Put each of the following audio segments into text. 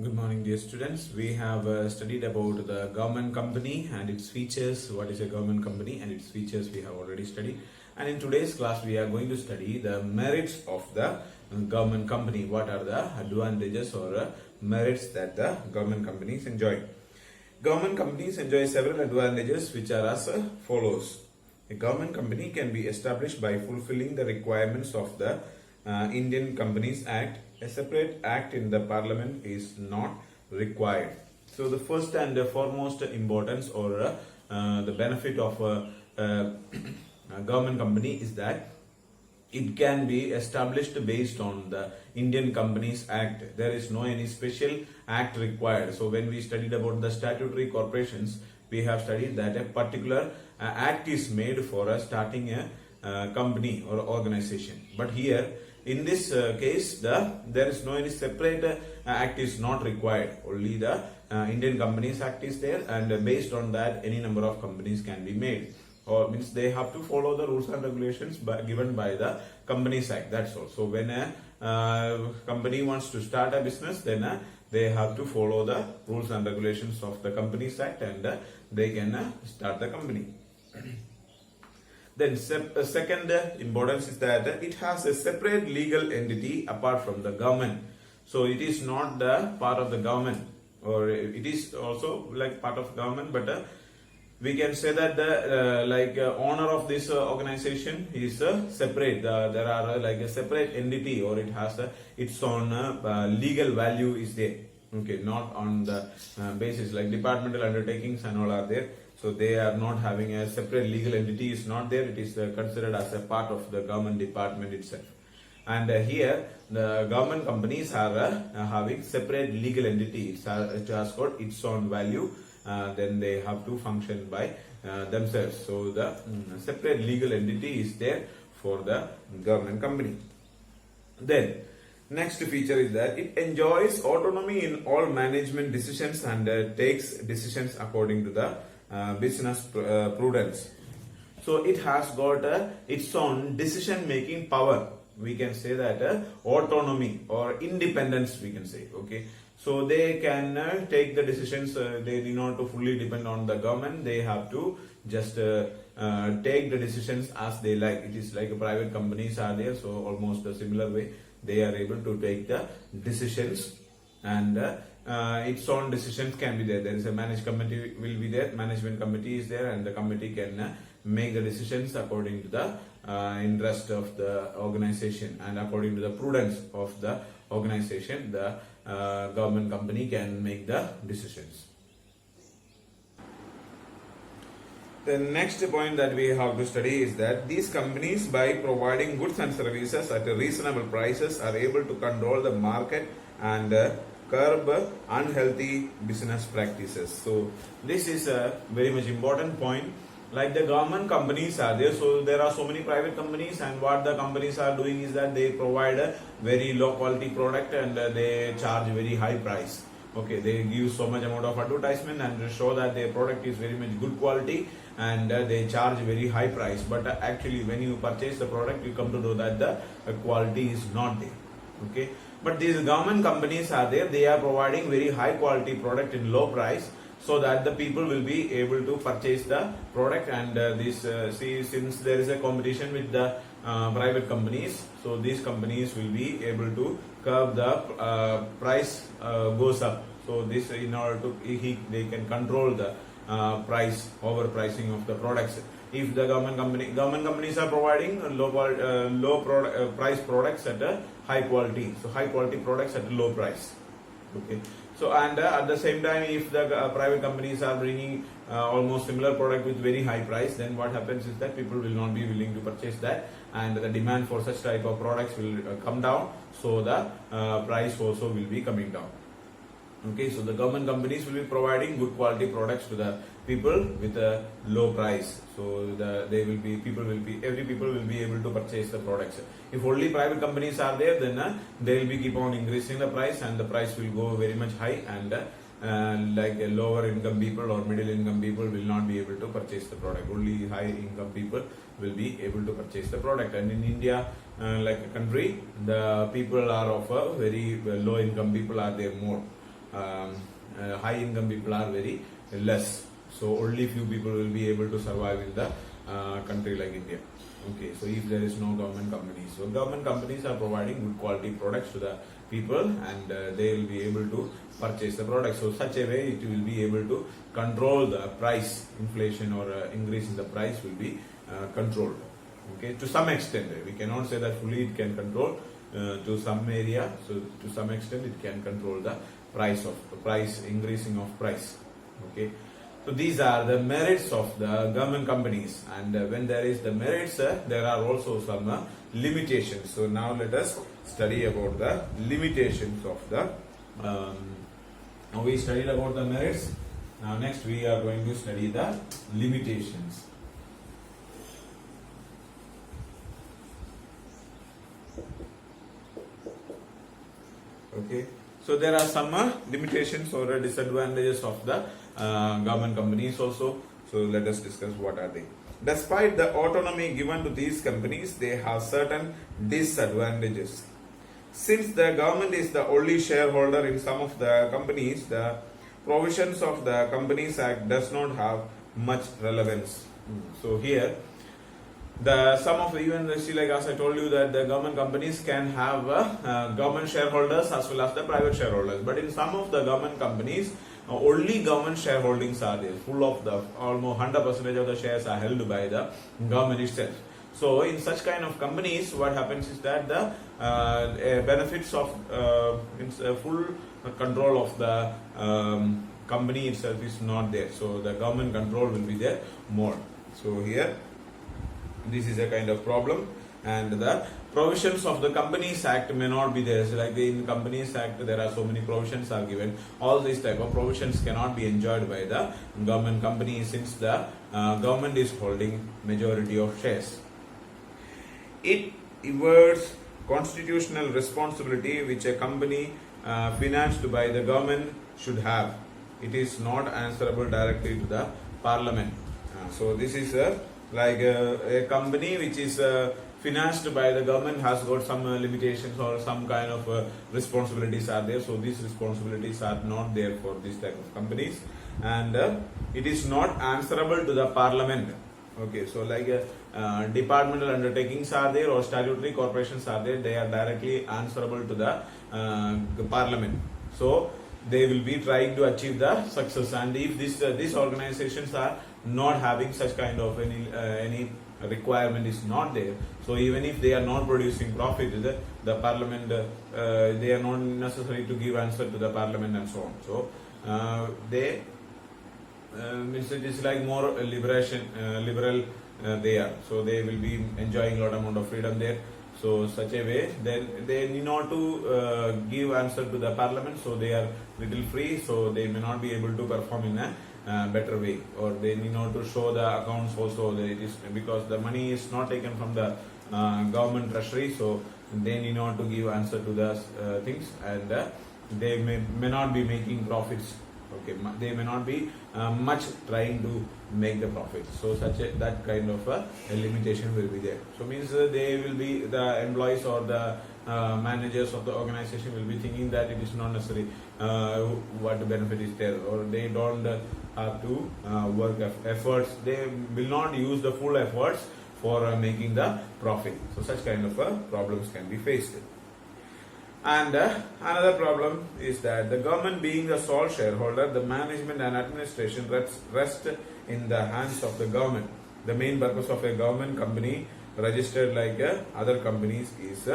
Good morning, dear students. We have studied about the government company and its features. What is a government company and its features we have already studied. And in today's class, we are going to study the merits of the government company. What are the advantages or merits that the government companies enjoy? Government companies enjoy several advantages which are as follows. A government company can be established by fulfilling the requirements of the Indian Companies Act. A separate act in the parliament is not required. So the first and foremost importance or the benefit of a government company is that it can be established based on the Indian Companies Act. There is no any special act required. So when we studied about the statutory corporations, we have studied that a particular act is made for starting a company or organization. But here in this case, there is no any separate act is not required. Only the Indian Companies Act is there, and based on that, any number of companies can be made. Or means they have to follow the rules and regulations given by the Companies Act. That's all. So when a company wants to start a business, then they have to follow the rules and regulations of the Companies Act, and they can start the company. Then second importance is that it has a separate legal entity apart from the government. So it is not the part of the government, or it is also like part of government, but we can say that the owner of this organization is separate. There are like a separate entity, or it has its own legal value is there. Okay, not on the basis like departmental undertakings and all are there. So they are not having a separate legal entity is not there. It is considered as a part of the government department itself. And here the government companies are having separate legal entity. It has got its own value. Then they have to function by themselves. So the separate legal entity is there for the government company. Then next feature is that it enjoys autonomy in all management decisions and takes decisions according to the business prudence. So it has got its own decision making power. We can say that autonomy or independence we can say. Okay, so they can take the decisions. They do not to fully depend on the government. They have to just take the decisions as they like. It is like private companies are there, so almost a similar way they are able to take the decisions, and its own decisions can be there. There is a management committee will be there. Management committee is there, and the committee can make the decisions according to the interest of the organization and according to the prudence of the organization. The government company can make the decisions. The next point that we have to study is that these companies, by providing goods and services at reasonable prices, are able to control the market and curb unhealthy business practices. So this is a very much important point. Like the government companies are there, so there are so many private companies, and what the companies are doing is that they provide a very low quality product and they charge very high price. Okay, they give so much amount of advertisement and show that their product is very much good quality, and they charge very high price. But actually when you purchase the product, you come to know that the quality is not there. Okay, but these government companies are there, they are providing very high quality product in low price, so that the people will be able to purchase the product. And since there is a competition with the private companies, so these companies will be able to curb the price goes up. So this in order to they can control the price overpricing of the products. If the government companies are providing price products at a high quality, so high quality products at a low price. Okay, so and at the same time, if the private companies are bringing almost similar product with very high price, then what happens is that people will not be willing to purchase that, and the demand for such type of products will come down, so the price also will be coming down. Okay, so the government companies will be providing good quality products to the people with a low price. So every people will be able to purchase the products. If only private companies are there, then they will be keep on increasing the price, and the price will go very much high, and like lower income people or middle income people will not be able to purchase the product. Only high income people will be able to purchase the product. And in India, like a country, the people are of a very low income people are there more. high income people are very less. So only few people will be able to survive in the country like India. Okay, so if there is no government companies, so government companies are providing good quality products to the people, and they will be able to purchase the products. So such a way it will be able to control the price, inflation or increase in the price will be controlled. Okay, to some extent, we cannot say that fully it can control. To some area, so to some extent it can control the price increasing of price. Okay. So these are the merits of the government companies, and when there is the merits, there are also some limitations. So now let us study about the limitations of the. Now we studied about the merits. Now next we are going to study the limitations. Okay. So there are some limitations or disadvantages of the government companies also. So let us discuss what are they. Despite the autonomy given to these companies, they have certain disadvantages. Since the government is the only shareholder in some of the companies, the provisions of the Companies Act does not have much relevance. So here, some of the even like as I told you that the government companies can have government shareholders as well as the private shareholders, but in some of the government companies only government shareholdings are there. Full of the almost 100% of the shares are held by the government itself. So in such kind of companies, what happens is that the benefits of full control of the company itself is not there. So the government control will be there more. So here, this is a kind of problem, and the provisions of the Companies Act may not be there. So like in Companies Act, there are so many provisions are given. All these type of provisions cannot be enjoyed by the government company since the government is holding majority of shares. It evades constitutional responsibility which a company financed by the government should have. It is not answerable directly to the Parliament. So this is a company which is financed by the government has got some limitations or some kind of responsibilities are there. So these responsibilities are not there for this type of companies, and it is not answerable to the Parliament. Okay, so like departmental undertakings are there or statutory corporations are there, they are directly answerable to the Parliament. So they will be trying to achieve the success, and if these organizations are not having such kind of any requirement is not there, so even if they are not producing profit, the Parliament they are not necessary to give answer to the Parliament and so on. So they means it is like more liberal they are, so they will be enjoying a lot amount of freedom there. So such a way, then they need not to give answer to the Parliament, so they are little free, so they may not be able to perform in a better way, or they need not to show the accounts also. That it is because the money is not taken from the government treasury, so they need not to give answer to the things, and they may not be making profits. Okay, they may not be much trying to make the profit. So that kind of a limitation will be there. So means they will be the employees or the managers of the organization will be thinking that it is not necessary what benefit is there, or they don't have to work efforts. They will not use the full efforts for making the profit. So such kind of problems can be faced. And another problem is that the government being the sole shareholder, the management and administration rest in the hands of the government. The main purpose of a government company registered like other companies is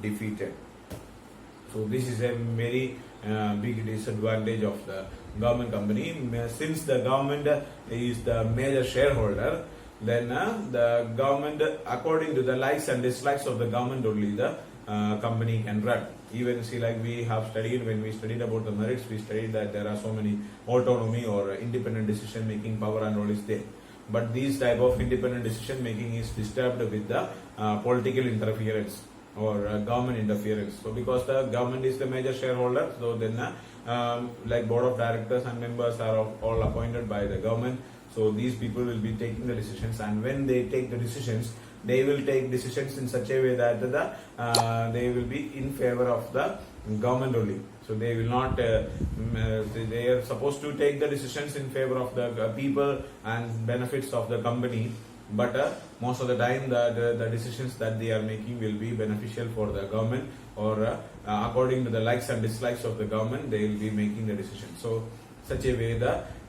defeated. So this is a very big disadvantage of the government company. Since the government is the major shareholder, then the government, according to the likes and dislikes of the government only, the company can run. Even see, like we have studied, when we studied about the merits, we studied that there are so many autonomy or independent decision making power and all is there. But these type of independent decision making is disturbed with the political interference or government interference. So because the government is the major shareholder, so then like board of directors and members are all appointed by the government. So these people will be taking the decisions, and when they take the decisions, they will take decisions in such a way that they will be in favor of the government only. So they will not. They are supposed to take the decisions in favor of the people and benefits of the company. But most of the time, the decisions that they are making will be beneficial for the government, or according to the likes and dislikes of the government, they will be making the decision. So such a way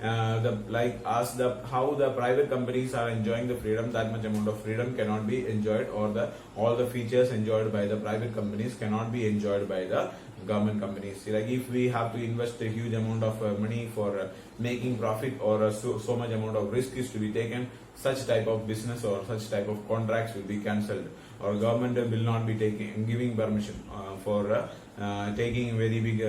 how the private companies are enjoying the freedom, that much amount of freedom cannot be enjoyed, or all the features enjoyed by the private companies cannot be enjoyed by the government companies. See, like if we have to invest a huge amount of money for making profit, or so much amount of risk is to be taken, such type of business or such type of contracts will be cancelled, or government will not be giving permission for taking very big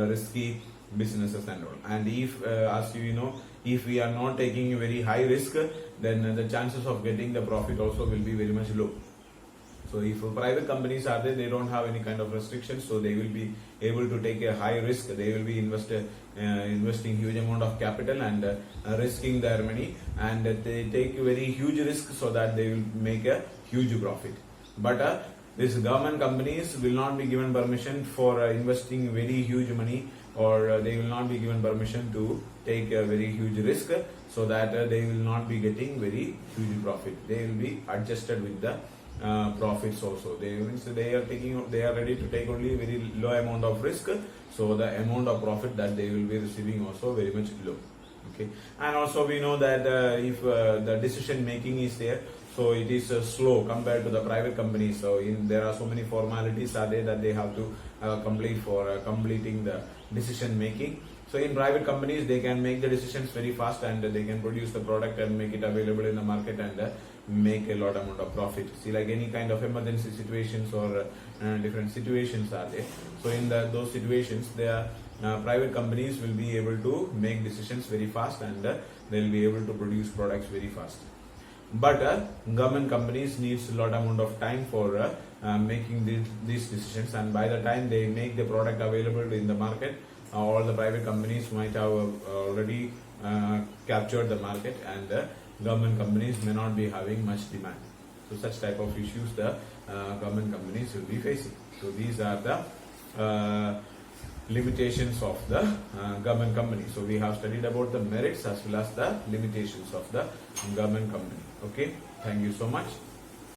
risky businesses and all. And if as you know, if we are not taking a very high risk, then the chances of getting the profit also will be very much low. So if private companies are there, they don't have any kind of restrictions, so they will be able to take a high risk. They will be investing huge amount of capital and risking their money, and they take a very huge risk so that they will make a huge profit. But these government companies will not be given permission for investing very huge money, or they will not be given permission to take a very huge risk, so that they will not be getting very huge profit. They will be adjusted with the profits also. They are ready to take only very low amount of risk, so the amount of profit that they will be receiving also very much low. Okay, and also we know that if the decision making is there, so it is slow compared to the private companies. So there are so many formalities are there that they have to complete for completing the decision making. So in private companies, they can make the decisions very fast, and they can produce the product and make it available in the market, and make a lot amount of profit. See, like any kind of emergency situations or different situations are there. So in those situations, private companies will be able to make decisions very fast, and they will be able to produce products very fast. But government companies needs a lot amount of time for making these decisions, and by the time they make the product available in the market, all the private companies might have already captured the market, and government companies may not be having much demand. So such type of issues the government companies will be facing. So these are the limitations of the government company. So we have studied about the merits as well as the limitations of the government company. Okay, thank you so much.